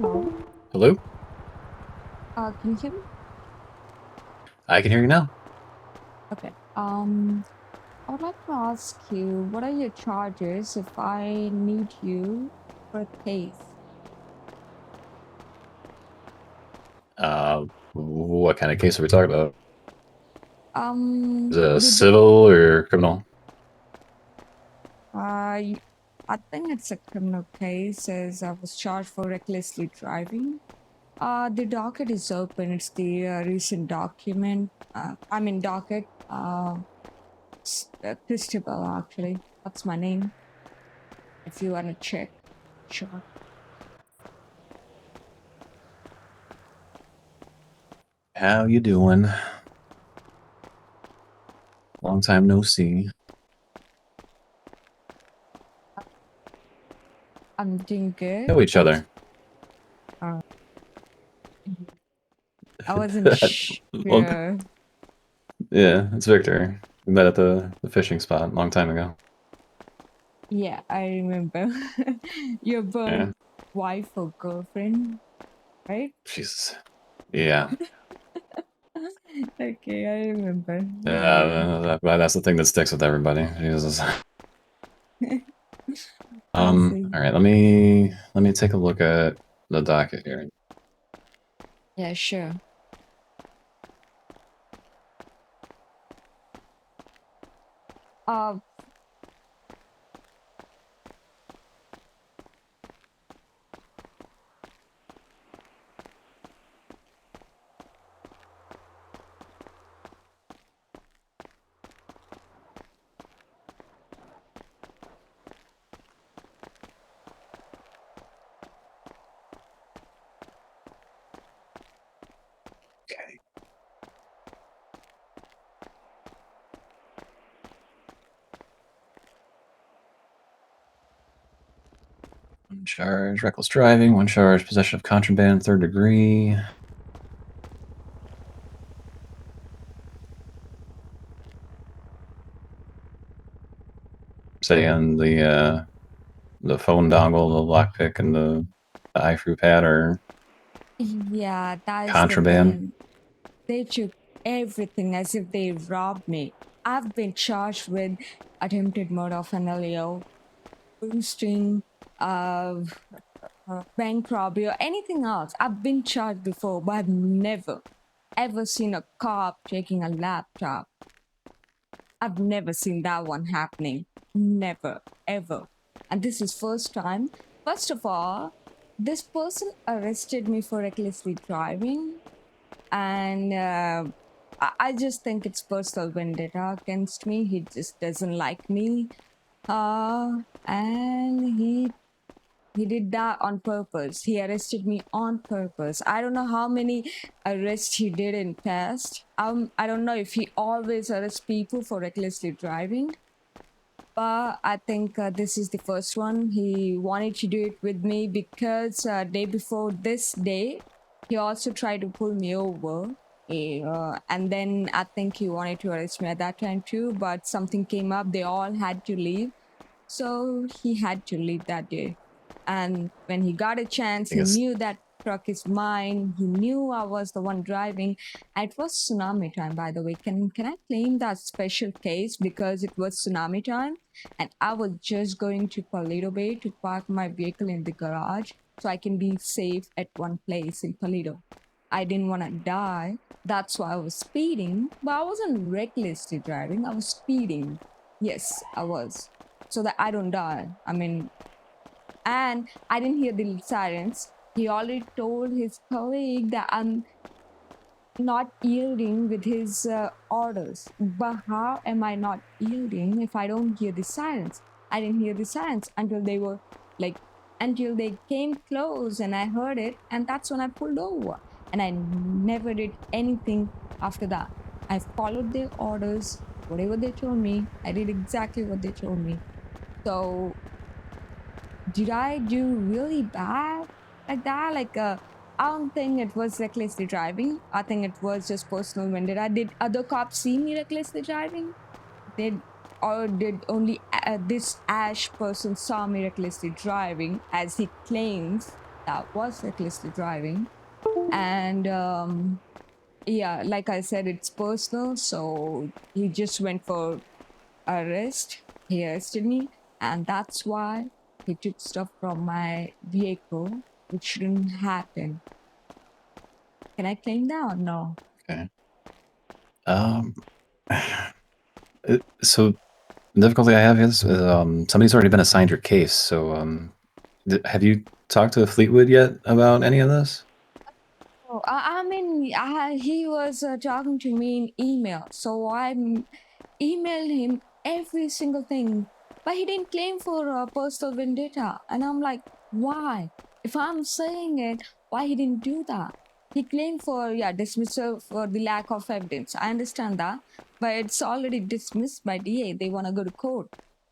Hello. Hello? Can you hear me? I can hear you now. Okay. I would like to ask you, what are your charges if I need you for a case? What kind of case are we talking about? Is it a You did. civil or criminal? I think it's a criminal case, as I was charged for recklessly driving. The docket is open. It's the recent document. Docket. Christabel, actually. That's my name. If you want to check, sure. How you doing? Long time no see. I'm doing good. Know each other. Uh, I wasn't Well, sure. yeah, it's Victor. We met at the fishing spot a long time ago. Yeah, I remember. You're both Yeah. wife or girlfriend, right? Jesus. Yeah. Okay, I remember. Yeah. That's the thing that sticks with everybody. Jesus. I see. All right, let me take a look at the docket here. Yeah, sure. Uh, Okay. One charge, reckless driving. One charge, possession of contraband, third degree. Saying the phone dongle, the lockpick, and the iFruit pad are yeah, that is the contraband. thing. They took everything as if they robbed me. I've been charged with attempted murder of an LEO, boosting, uh, bank robbery, or anything else. I've been charged before, but I've never, ever seen a cop taking a laptop. I've never seen that one happening. Never, ever. And this is first time. First of all, this person arrested me for recklessly driving, and I just think it's personal vendetta against me. He just doesn't like me, and he did that on purpose. He arrested me on purpose. I don't know how many arrests he did in past. I don't know if he always arrests people for recklessly driving, but I think this is the first one. He wanted to do it with me because day before this day, he also tried to pull me over. And then I think he wanted to arrest me at that time too, but something came up. They all had to leave. So he had to leave that day. And when he got a chance, I he guess knew that truck is mine. He knew I was the one driving. It was tsunami time, by the way. Can I claim that special case because it was tsunami time? And I was just going to Paleto Bay to park my vehicle in the garage so I can be safe at one place in Paleto. I didn't want to die. That's why I was speeding, but I wasn't recklessly driving. I was speeding. Yes, I was. So that I don't die. And I didn't hear the sirens. He already told his colleague that I'm not yielding with his orders. But how am I not yielding if I don't hear the sirens? I didn't hear the sirens until they were like, until they came close and I heard it. And that's when I pulled over. And I never did anything after that. I followed their orders, whatever they told me. I did exactly what they told me. So did I do really bad like that? I don't think it was recklessly driving. I think it was just personal vendetta. Did other cops see me recklessly driving? Did or did only this Ash person saw me recklessly driving, as he claims? that was recklessly driving. And yeah, like I said, it's personal. So he just went for arrest. He arrested me, and that's why he took stuff from my vehicle, which shouldn't happen. Can I claim that or no? Okay. So the difficulty I have is somebody's already been assigned your case. So have you talked to Fleetwood yet about any of this? Oh, I mean, he was talking to me in email, so I emailed him every single thing, but he didn't claim for personal vendetta, and I'm like, why? If I'm saying it, why he didn't do that? He claimed for dismissal for the lack of evidence. I understand that, but it's already dismissed by DA. They want to go to court.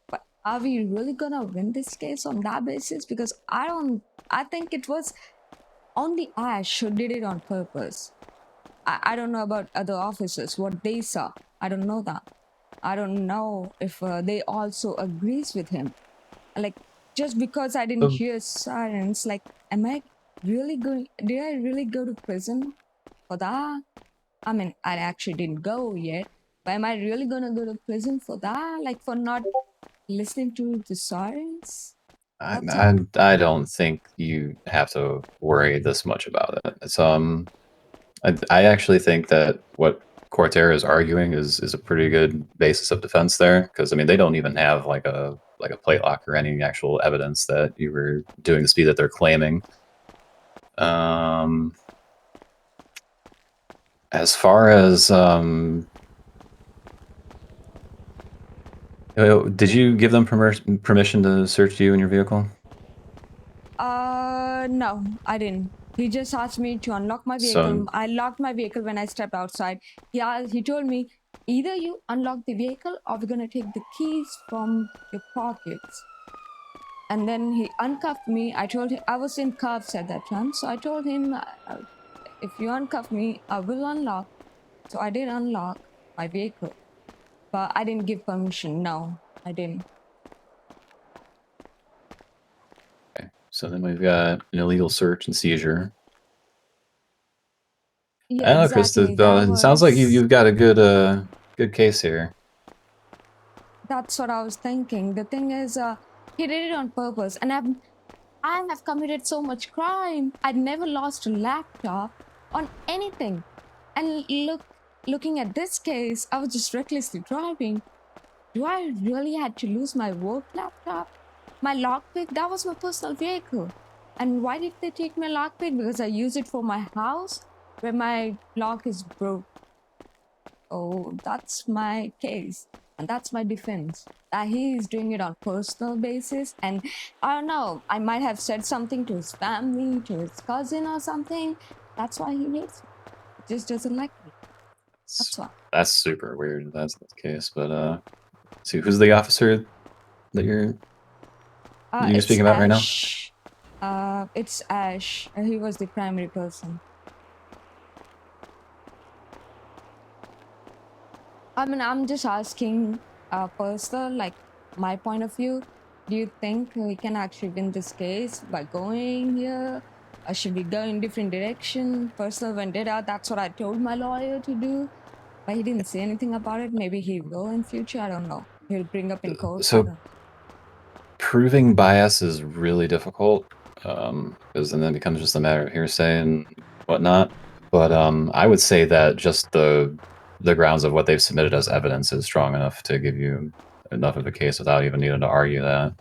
But are we really gonna win this case on that basis? Because I don't. I think it was only Ash who did it on purpose. I don't know about other officers, what they saw. I don't know that. I don't know if they also agrees with him. Like, just because I didn't hear sirens, like, am I really going, did I really go to prison for that? I mean, I actually didn't go yet, but am I really gonna go to prison for that? Like, for not listening to the sirens? That's all. I don't think you have to worry this much about it. It's I actually think that what Cortera is arguing is a pretty good basis of defense there, because I mean they don't even have like a plate lock or any actual evidence that you were doing the speed that they're claiming. As far as did you give them permission to search you and your vehicle? No, I didn't. He just asked me to unlock my vehicle. So I locked my vehicle when I stepped outside. He told me, either you unlock the vehicle or we're gonna take the keys from your pockets. And then he uncuffed me. I told him I was in cuffs at that time, so I told him, if you uncuff me, I will unlock. So I did unlock my vehicle, but I didn't give permission. No, I didn't. okay. So then we've got an illegal search and seizure. Yeah, I don't know, Krista. exactly. That It sounds like was. you've got a good case here. That's what I was thinking. The thing is, he did it on purpose, and I have committed so much crime. I'd never lost a laptop on anything, and looking at this case, I was just recklessly driving. Do I really had to lose my work laptop? My lockpick? That was my personal vehicle. And why did they take my lockpick? Because I use it for my house, where my lock is broke. Oh, that's my case. And that's my defense. That he is doing it on personal basis. And I don't know, I might have said something to his family, to his cousin or something. That's why he hates me. He just doesn't like me. That's why. That's super weird if that's the case. But see, who's the officer that you're It's speaking about right now? Ash. It's Ash. He was the primary person. I mean, I'm just asking personal, like my point of view. Do you think we can actually win this case by going here? Or should we go in different direction? Personal vendetta, that's what I told my lawyer to do. But he didn't say anything about it. Maybe he will in future. I don't know. He'll bring up in court. I So don't. proving bias is really difficult, because then it becomes just a matter of hearsay and whatnot. But I would say that just the grounds of what they've submitted as evidence is strong enough to give you enough of a case without even needing to argue that.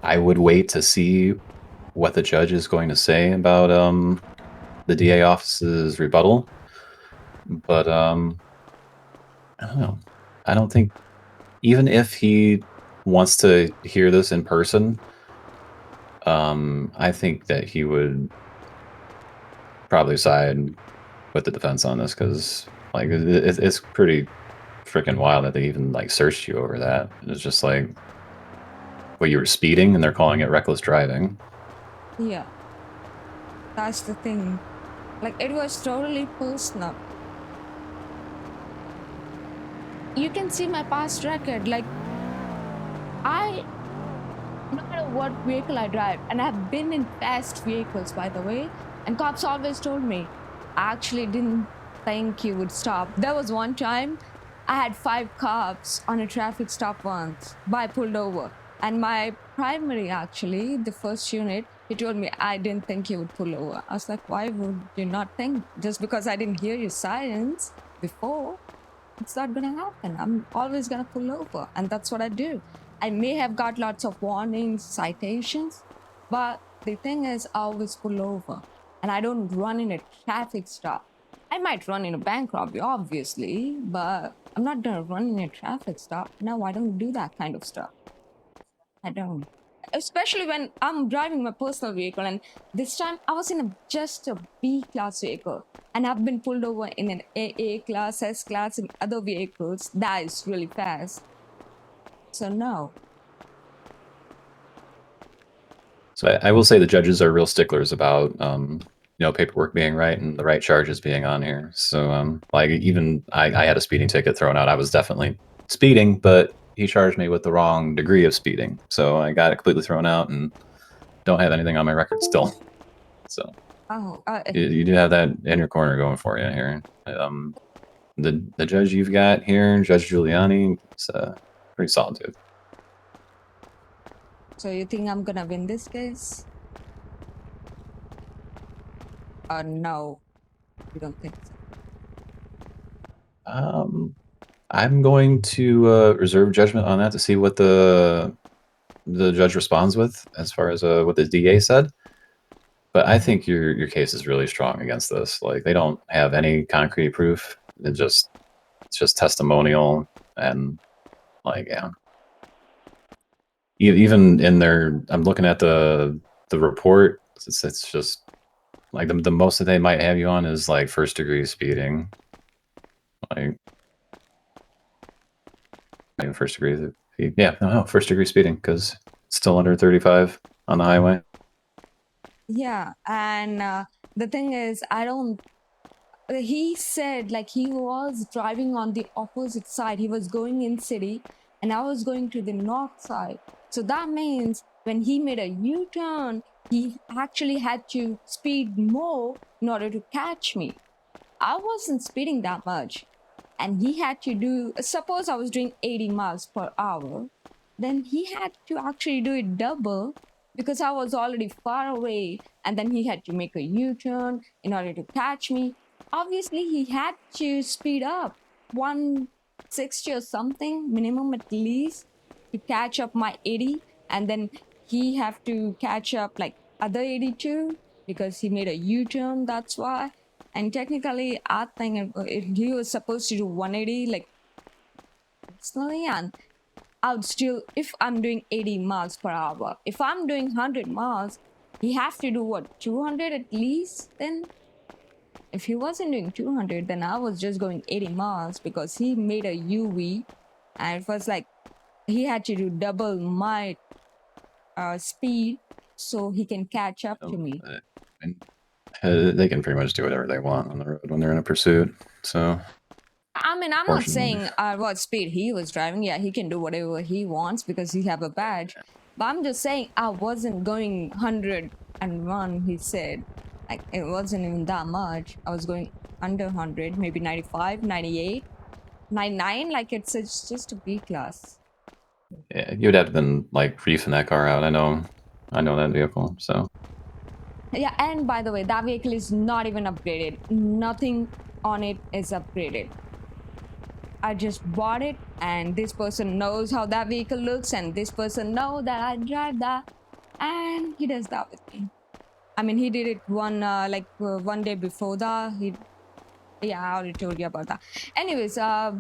I would wait to see what the judge is going to say about the DA office's rebuttal. But I don't know. I don't think, even if he wants to hear this in person, I think that he would probably side with the defense on this, because like it's pretty freaking wild that they even like searched you over that. It's just like, well, you were speeding and they're calling it reckless driving. Yeah. That's the thing. Like, it was totally personal. You can see my past record. Like, I no matter what vehicle I drive, and I've been in fast vehicles, by the way, and cops always told me, I actually didn't think you would stop. There was one time I had 5 cops on a traffic stop once, but I pulled over. And my primary, actually, the first unit, he told me, I didn't think you would pull over. I was like, why would you not think? Just because I didn't hear your sirens before, it's not gonna happen. I'm always gonna pull over, and that's what I do. I may have got lots of warnings, citations, but the thing is, I always pull over, and I don't run in a traffic stop. I might run in a bank robbery, obviously, but I'm not gonna run in a traffic stop. No, I don't do that kind of stuff. I don't. Especially when I'm driving my personal vehicle, and this time I was in just a B class vehicle, and I've been pulled over in an A class, S class, and other vehicles. That is really fast. So no. So I will say the judges are real sticklers about paperwork being right and the right charges being on here. So like even I had a speeding ticket thrown out. I was definitely speeding, but he charged me with the wrong degree of speeding. So I got it completely thrown out and don't have anything on my record still. So Oh, you do have that in your corner going for you here. The judge you've got here, Judge Giuliani, is pretty solid dude. so you think I'm gonna win this case? No, you don't think so. I'm going to reserve judgment on that to see what the judge responds with as far as what the DA said. But I think your case is really strong against this. Like they don't have any concrete proof. It's just testimonial and like yeah. Even in their, I'm looking at the report. It's just like the most that they might have you on is like first degree speeding. Like even first degree, yeah, no, first degree speeding because it's still under 35 on the highway. Yeah, and the thing is, I don't. He said like he was driving on the opposite side. He was going in city, and I was going to the north side. So that means when he made a U-turn, he actually had to speed more in order to catch me. I wasn't speeding that much, and he had to do. Suppose I was doing 80 miles per hour, then he had to actually do it double because I was already far away, and then he had to make a U-turn in order to catch me. Obviously, he had to speed up 160 or something minimum at least to catch up my 80, and then he have to catch up like other 82 because he made a U-turn. That's why. And technically, I think he was supposed to do 180 like personally, and I would still, if I'm doing 80 miles per hour, if I'm doing 100 miles, he has to do what, 200 at least? Then, if he wasn't doing 200, then I was just going 80 miles because he made a UV, and it was like he had to do double my speed so he can catch up to me. They can pretty much do whatever they want on the road when they're in a pursuit. So I mean, I'm not saying what speed he was driving. Yeah, he can do whatever he wants because he have a badge. But I'm just saying I wasn't going 101, he said. Like, it wasn't even that much. I was going under 100, maybe 95, 98, 99. Like, it's just a B class. yeah, you would have been like reefing that car out. I know that vehicle. So Yeah, and by the way, that vehicle is not even upgraded. Nothing on it is upgraded. I just bought it, and this person knows how that vehicle looks, and this person knows that I drive that, and he does that with me. I mean, he did it one day before that. Yeah, I already told you about that. Anyways, I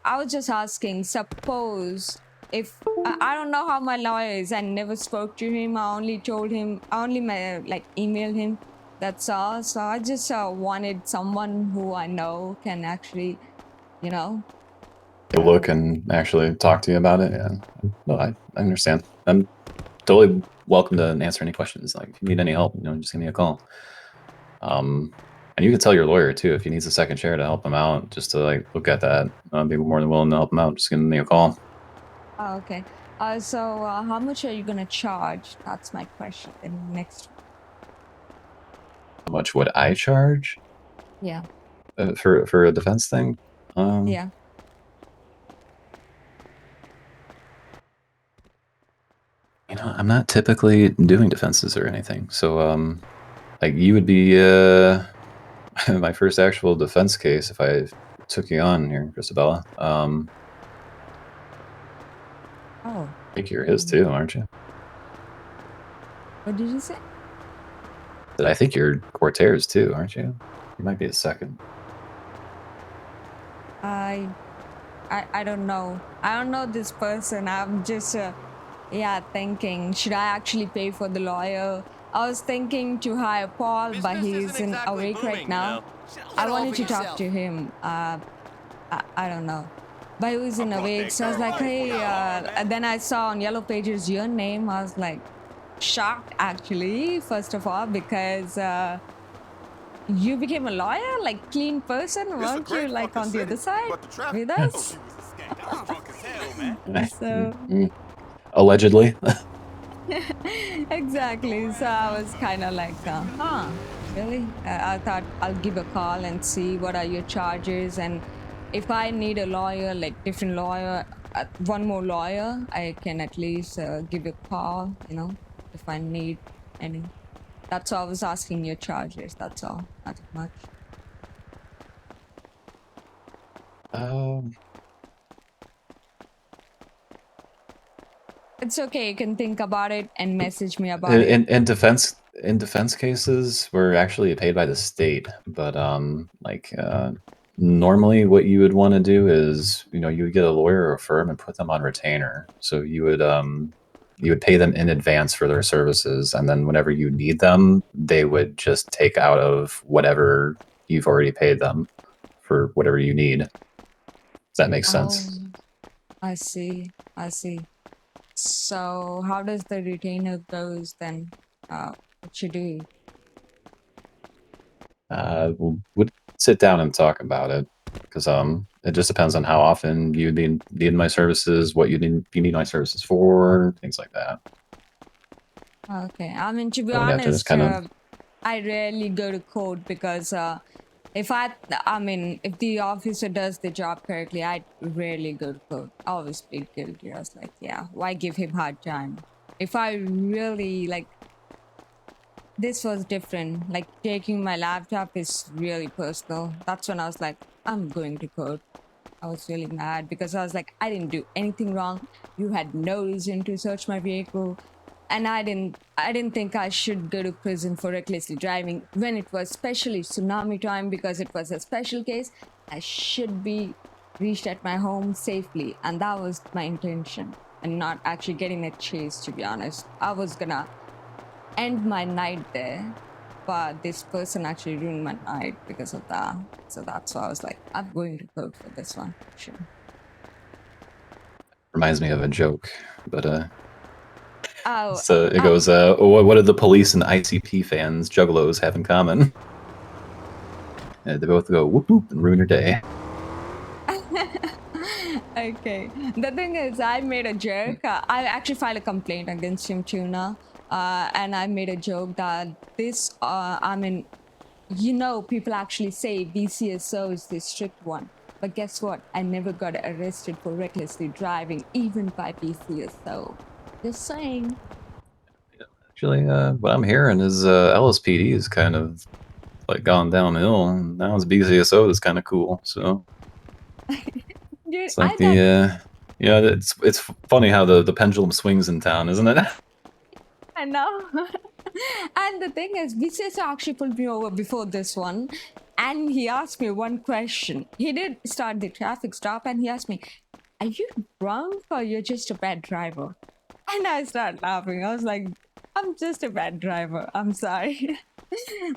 was just asking. Suppose if I don't know how my lawyer is, I never spoke to him. I only told him. I only emailed him. That's all. So I just wanted someone who I know can actually, you know, look and actually talk to you about it. Yeah, no, I understand. I'm totally welcome to answer any questions. Like if you need any help, just give me a call. And you can tell your lawyer too if he needs a second chair to help him out, just to like look at that. I'd be more than willing to help him out. Just give me a call. Oh, okay. So how much are you gonna charge? That's my question. The next How much would I charge Yeah. for a defense thing? Yeah. I'm not typically doing defenses or anything, so like you would be my first actual defense case if I took you on here, Chrisabella. Oh. I think you're his too, aren't you? What did you say? I think you're Cortez too, aren't you? You might be a second. I don't know. I don't know this person. I'm just thinking, should I actually pay for the lawyer? I was thinking to hire Paul, but he's in awake right now. I wanted to talk to him. I don't know. But he was in awake, so I was like, hey, and then I saw on Yellow Pages your name. I was like, shocked actually, first of all, because you became a lawyer, like clean person, weren't you? Like on the other side with us. So Allegedly. exactly. So I was kind of like, really? I thought I'll give a call and see what are your charges, and if I need a lawyer, like different lawyer, one more lawyer, I can at least give a call. If I need any. That's all I was asking your charges. That's all. Nothing much. um, It's okay. You can think about it and message me about it. in defense cases, we're actually paid by the state, but normally what you would want to do is you would get a lawyer or a firm and put them on retainer. So you would pay them in advance for their services, and then whenever you need them, they would just take out of whatever you've already paid them for whatever you need. Does that make Oh, sense? I see. I see. So how does the retainer goes then? What you do? Would sit down and talk about it because it just depends on how often you need my services, what you need my services for, things like that. Okay. I mean, to be I would have to just honest, kind of I rarely go to court because if if the officer does the job correctly, I rarely go to court. I always plead guilty. I was like, yeah, why give him hard time? If I really like, this was different. Like taking my laptop is really personal. That's when I was like, I'm going to court. I was really mad because I was like, I didn't do anything wrong. You had no reason to search my vehicle. And I didn't think I should go to prison for recklessly driving when it was especially tsunami time, because it was a special case. I should be reached at my home safely. And that was my intention, and not actually getting a chase, to be honest. I was gonna end my night there, but this person actually ruined my night because of that. So that's why I was like, I'm going to vote for this one. Sure. reminds me of a joke, but Oh, so it oh, goes, what do the police and ICP fans juggalos have in common? They both go whoop whoop and ruin your day. okay. The thing is, I made a joke. I actually filed a complaint against him, Tuna. And I made a joke that people actually say BCSO is the strict one. But guess what? I never got arrested for recklessly driving, even by BCSO. Just saying. Actually, what I'm hearing is LSPD is kind of like gone downhill, and now it's BCSO that's kind of cool. So Dude, it's like it's funny how the pendulum swings in town, isn't it? I know. And the thing is, BCSO actually pulled me over before this one. And he asked me one question. He did start the traffic stop and he asked me, are you drunk or you're just a bad driver? And I started laughing. I was like, I'm just a bad driver. I'm sorry.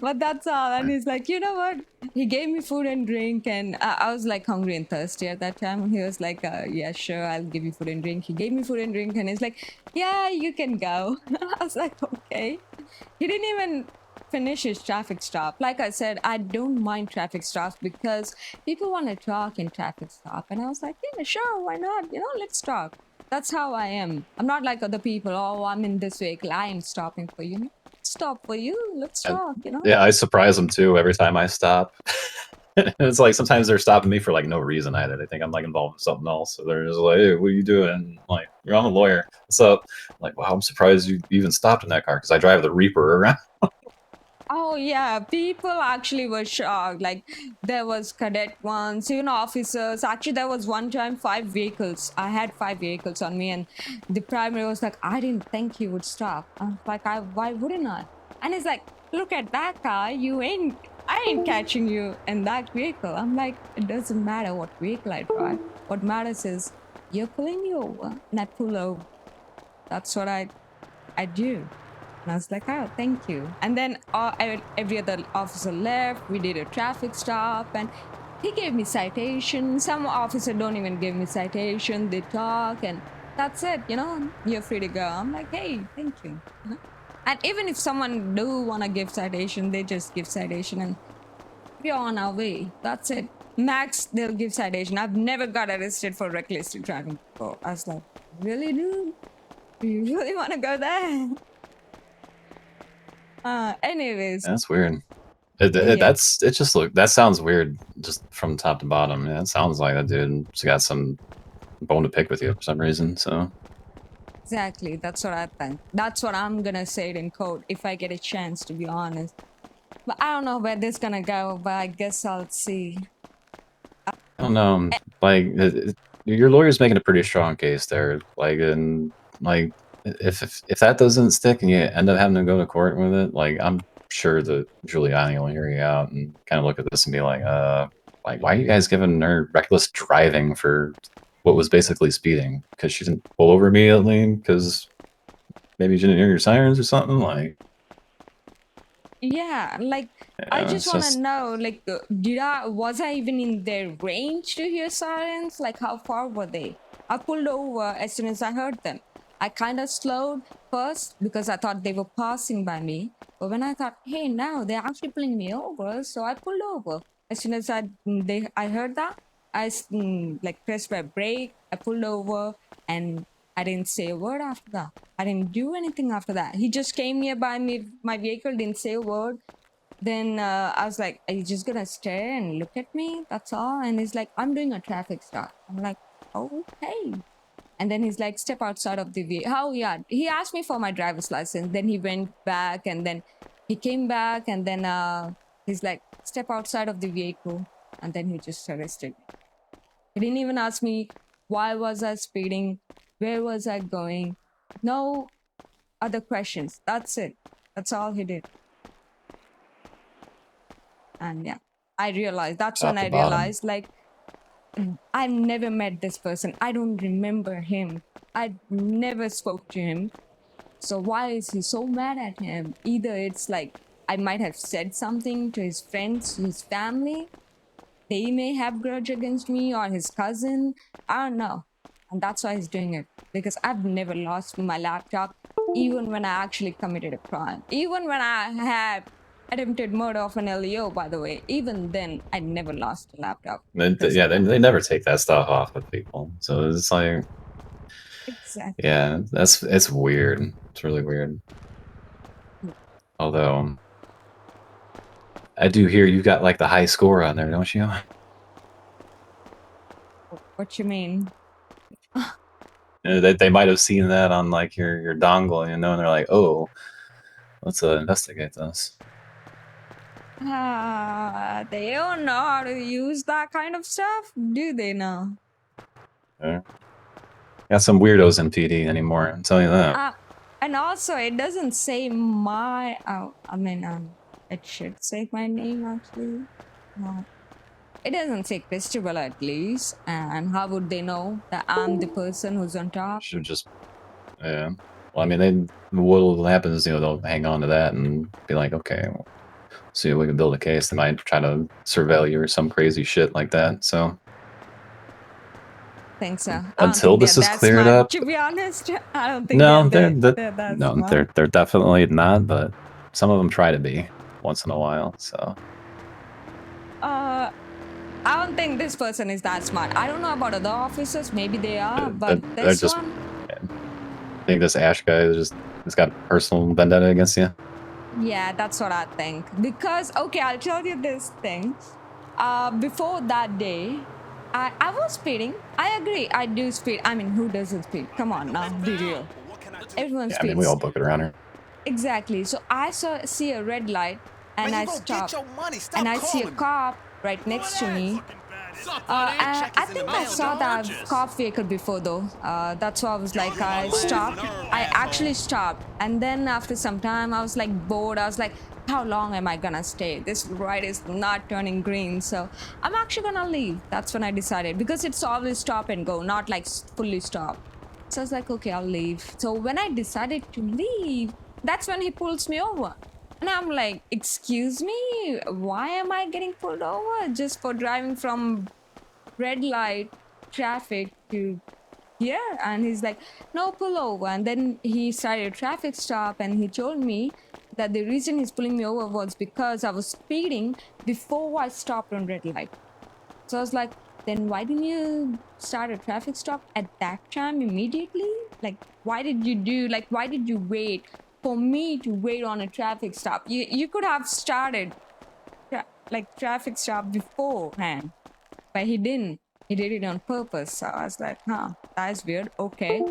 But that's all. And he's like, you know what? He gave me food and drink. And I was like hungry and thirsty at that time. And he was like, yeah, sure, I'll give you food and drink. He gave me food and drink. And he's like, yeah, you can go. I was like, okay. He didn't even finish his traffic stop. Like I said, I don't mind traffic stops because people want to talk in traffic stop. And I was like, yeah, sure, why not? Let's talk. That's how I am. I'm not like other people. Oh, I'm in this vehicle. I am stopping for you. Stop for you. Let's And, talk. yeah, I surprise them too every time I stop. It's like sometimes they're stopping me for like no reason either. They think I'm like involved in something else. So they're just like, "Hey, what are you doing?" Like, I'm a lawyer. What's up? I'm like, wow, I'm surprised you even stopped in that car because I drive the Reaper around. Oh yeah, people actually were shocked. Like there was cadet ones, even officers. Actually, there was one time 5 vehicles. I had 5 vehicles on me, and the primary was like, "I didn't think he would stop." I was like, why wouldn't I?" And he's like, "Look at that car. I ain't catching you in that vehicle." I'm like, it doesn't matter what vehicle I drive. What matters is you're pulling me over, and I pull over. That's what I do. And I was like, "Oh, thank you." And then every other officer left. We did a traffic stop, and he gave me citation. Some officer don't even give me citation. They talk, and that's it. You're free to go. I'm like, "Hey, thank you." And even if someone do wanna give citation, they just give citation, and we're on our way. That's it. Max, they'll give citation. I've never got arrested for reckless driving before. I was like, "Really, dude? Do you really want to go there?" Anyways, That's weird. yeah. That sounds weird just from top to bottom. Yeah, it sounds like that dude's got some bone to pick with you for some reason. So Exactly. That's what I think. That's what I'm gonna say it in code if I get a chance, to be honest. But I don't know where this gonna go, but I guess I'll see. I don't know. Like your lawyer's making a pretty strong case there. Like and like if that doesn't stick and you end up having to go to court with it, like I'm sure that Giuliani will hear you out and kind of look at this and be like why are you guys giving her reckless driving for what was basically speeding? Because she didn't pull over immediately because maybe you didn't hear your sirens or something. Like Yeah, like I just it's want to just know, like, was I even in their range to hear sirens? Like, how far were they? I pulled over as soon as I heard them. I kind of slowed first because I thought they were passing by me. But when I thought, hey, now they're actually pulling me over, so I pulled over. As soon as I heard that, like pressed my brake. I pulled over, and I didn't say a word after that. I didn't do anything after that. He just came nearby me, my vehicle, didn't say a word. Then I was like, "Are you just gonna stare and look at me? That's all." And he's like, "I'm doing a traffic stop." I'm like, "Okay." And then he's like, "Step outside of the vehicle." Oh yeah, he asked me for my driver's license. Then he went back, and then he came back, and then he's like, "Step outside of the vehicle," and then he just arrested me. He didn't even ask me why was I speeding, where was I going. No other questions. That's it. That's all he did. And yeah, that's when top I to bottom. realized, like, I've never met this person. I don't remember him. I never spoke to him. So why is he so mad at him? Either it's like I might have said something to his friends, his family. They may have grudge against me, or his cousin. I don't know. And that's why he's doing it. Because I've never lost my laptop, even when I actually committed a crime. Even when I had attempted murder of an LEO, by the way. Even then, I never lost a laptop. Because Yeah, of that. they never take that stuff off of people. So it's like Exactly. yeah, it's weird. It's really weird. Although I do hear you got like the high score on there, don't you? What you mean? They might have seen that on like your dongle, and they're like, oh, let's investigate this. They don't know how to use that kind of stuff, do they now? Got some weirdos in PD anymore. I'm telling you that. And also, it doesn't say my. It should say my name actually. No, it doesn't say Christabel at least. And how would they know that I'm the person who's on top? Should just yeah. Well, I mean, what'll happen is they'll hang on to that and be like, okay, well, see if we can build a case. They might try to surveil you or some crazy shit like that. So Think so. I don't until think they're this is that cleared smart. up, To be honest, I don't think no, they're that smart. they're definitely not. But some of them try to be once in a while. So Uh, I don't think this person is that smart. I don't know about other officers. Maybe they are, but They're this just. one. I think this Ash guy is just got a personal vendetta against you. Yeah, that's what I think. Because, okay, I'll tell you this thing. Before that day, I was speeding. I agree, I do speed. I mean, who doesn't speed? Come on now, be real. Everyone Yeah, I mean, we all speeds. book it around here. Exactly. So I see a red light and I stop. And I see a cop right next to me. I think I saw that cop vehicle before though. That's why I was like, I stopped. I actually stopped. And then after some time, I was like bored. I was like, how long am I gonna stay? This light is not turning green. So I'm actually gonna leave. That's when I decided, because it's always stop and go, not like fully stop. So I was like, okay, I'll leave. So when I decided to leave, that's when he pulls me over. And I'm like, excuse me, why am I getting pulled over just for driving from red light traffic to here? And he's like, no, pull over. And then he started a traffic stop and he told me that the reason he's pulling me over was because I was speeding before I stopped on red light. So I was like, then why didn't you start a traffic stop at that time immediately? Like, why did you wait for me to wait on a traffic stop? You could have started traffic stop beforehand, but he didn't. He did it on purpose. So I was like, huh, that's weird. Okay.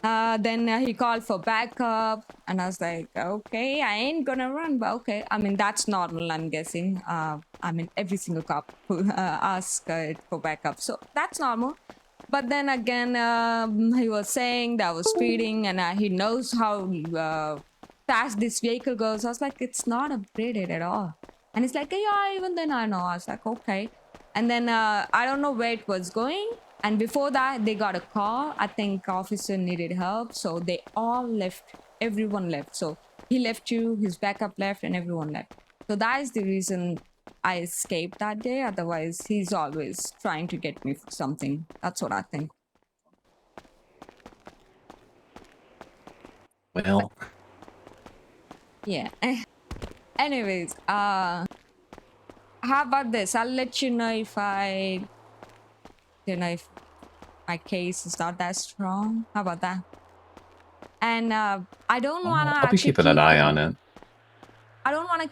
Then he called for backup, and I was like, okay, I ain't gonna run, but okay. I mean, that's normal, I'm guessing. I mean, every single cop who asks for backup, so that's normal. But then again, he was saying that I was speeding, and he knows how fast this vehicle goes. I was like, it's not upgraded at all. And he's like, yeah, even then I know. I was like, okay. And then I don't know where it was going. And before that, they got a call. I think officer needed help. So they all left. Everyone left. So he left you, his backup left, and everyone left. So that is the reason I escaped that day. Otherwise, he's always trying to get me for something. That's what I think. Well, Yeah. Anyways, how about this? I'll let you know if if my case is not that strong. How about that? And I don't want to I'll be actually keeping an keep eye on it. I don't want to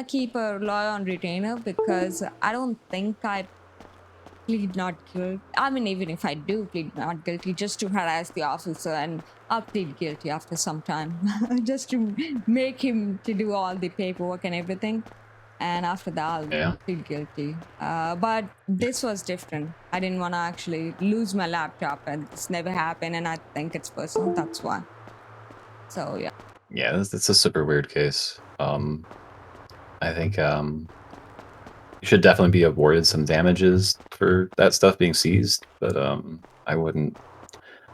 keep a lawyer on retainer because I don't think I plead not guilty. I mean, even if I do plead not guilty, just to harass the officer, and I'll plead guilty after some time, just to make him to do all the paperwork and everything. And after that, I'll plead guilty. But this was different. I didn't want to actually lose my laptop, and this never happened. And I think it's personal. That's why. So yeah. Yeah, it's a super weird case. I think you should definitely be awarded some damages for that stuff being seized, but I wouldn't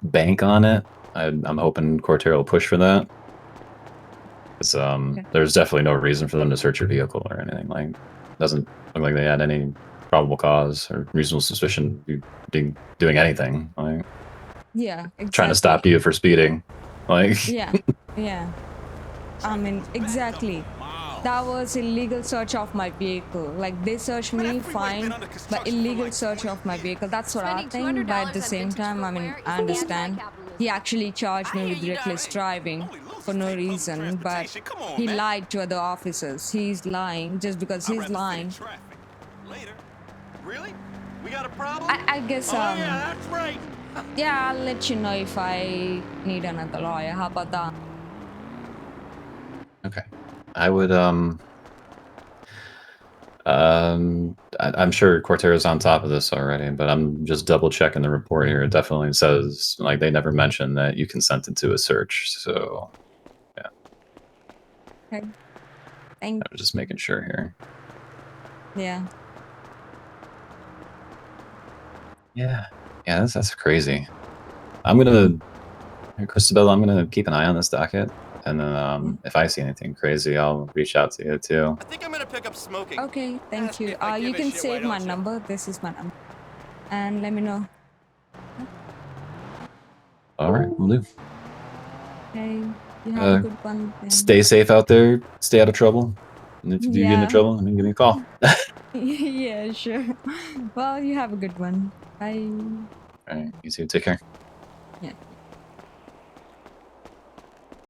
bank on it. I'm hoping Cortera will push for that. Because there's definitely no reason for them to search your vehicle or anything. Like, doesn't look like they had any probable cause or reasonable suspicion of doing anything. Like, Yeah, exactly. Trying to stop you for speeding. Like, yeah, yeah. I mean, exactly. That was illegal search of my vehicle. Like, they searched me, fine, but illegal search of my vehicle. That's what I think. But at the same time, I mean, I understand. He actually charged me with reckless driving for no reason, but he lied to other officers. He's lying just because he's lying. Really? We got a problem? I guess, yeah, that's right. Yeah, I'll let you know if I need another lawyer. How about that? Okay. I would I'm sure Cortera's on top of this already, but I'm just double checking the report here. It definitely says, like, they never mentioned that you consented to a search. So yeah. Okay. Thank I'm just making sure here. Yeah. Yeah. Yeah, that's crazy. I'm gonna Christabel, I'm gonna keep an eye on this docket. And then if I see anything crazy, I'll reach out to you too. I think I'm gonna pick up smoking. Okay, thank Ask me you. if I You give a can shit, save why my don't you? number. This is my number. And let me know. All right, we'll do. Okay, you have a good one. Then. Stay safe out there. Stay out of trouble. And if you do get into Yeah. trouble, I mean, give me a call. Yeah, sure. Well, you have a good one. Bye. All right, you too. Take care. Yeah.